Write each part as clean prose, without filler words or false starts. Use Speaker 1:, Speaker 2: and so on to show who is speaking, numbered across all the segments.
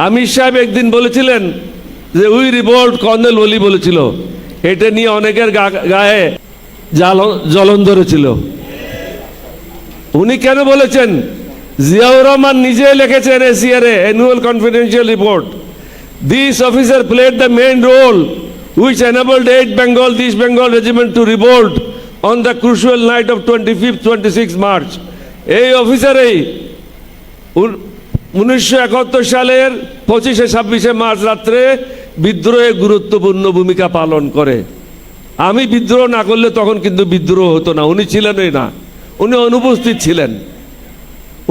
Speaker 1: আমির সাহেব একদিন বলেছিলেন যে উই রিভোল্ট, কর্নেল ওলি বলেছিল, এটা নিয়ে অনেকের গায়ে জ্বলন ধরেছিল। উনি কেন বলেছেন? জিয়াউর রহমান নিজে লিখেছেন ACR annual confidential report, this officer played the main role which enabled 8 Bengal, East Bengal regiment to revolt on the crucial night of 25th-26 March. এই অফিসারই 1971 সালের 25-26 মার্চ রাত্রে বিদ্রোহে গুরুত্বপূর্ণ ভূমিকা পালন করে। আমি বিদ্রোহ না করলে তখন কিন্তু বিদ্রোহ হতো না, উনি ছিলেনই না, উনি অনুপস্থিত ছিলেন।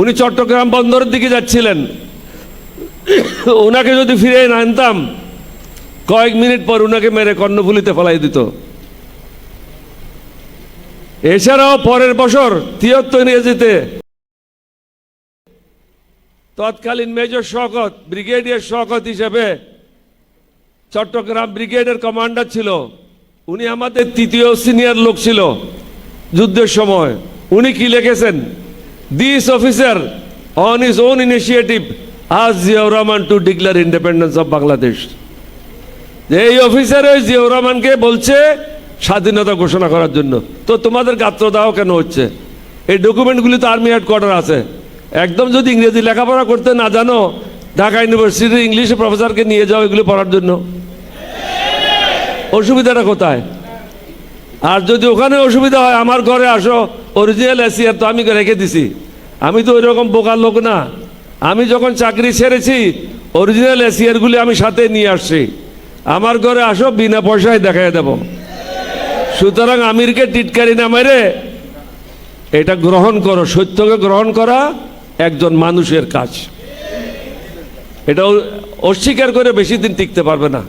Speaker 1: উনি চট্টগ্রাম বন্দরের দিকে যাচ্ছিলেন, ওনাকে যদি ফিরে না আনতাম কয়েক মিনিট পর উনাকে মেরে কর্ণফুলিতে ফেলাই দিত। এছাড়াও পরের বছর 73 ইংরেজিতে তৎকালীন মেজর শওকত, ব্রিগেডিয়ার শওকত হিসেবে চট্টগ্রাম ব্রিগেডের কমান্ডার ছিল। উনি আমাদের তৃতীয় সিনিয়র লোক ছিল যুদ্ধের সময়। উনি কি লিখেছেন? This officer on his own initiative asked Ziaur Rahman two declare independence of Bangladesh. এই অফিসার জিয়াউর রহমানকে বলছে স্বাধীনতা ঘোষণা করার জন্য। তো তোমাদের গাত্রদাহ কেন হচ্ছে? এই ডকুমেন্টগুলি তো আর্মি হেডকোয়ার্টার আছে। একদম যদি ইংরেজি লেখাপড়া করতে না জানো, ঢাকা ইউনিভার্সিটির ইংলিশ প্রফেসরকে নিয়ে যাও এগুলি পড়ার জন্য। অসুবিধাটা কোথায়? আর যদি ওখানে অসুবিধা হয়, আমার ঘরে আসো, অরিজিনাল এসিআর তো আমি রেখে দিছি। আমি তো ওই রকম বোকার লোক না। আমি যখন চাকরি ছেড়েছি অরিজিনাল এসিআরগুলি আমি সাথে নিয়ে আসছি। আমার ঘরে আসো, বিনা পয়সায় দেখাই দেব। সুতরাং আমিরকে টিটকারি না মেরে এটা গ্রহণ করো। সত্যকে গ্রহণ করা একজন মানুষের কাজ। এটা অস্বীকার করে বেশি দিন টিকতে পারবে না।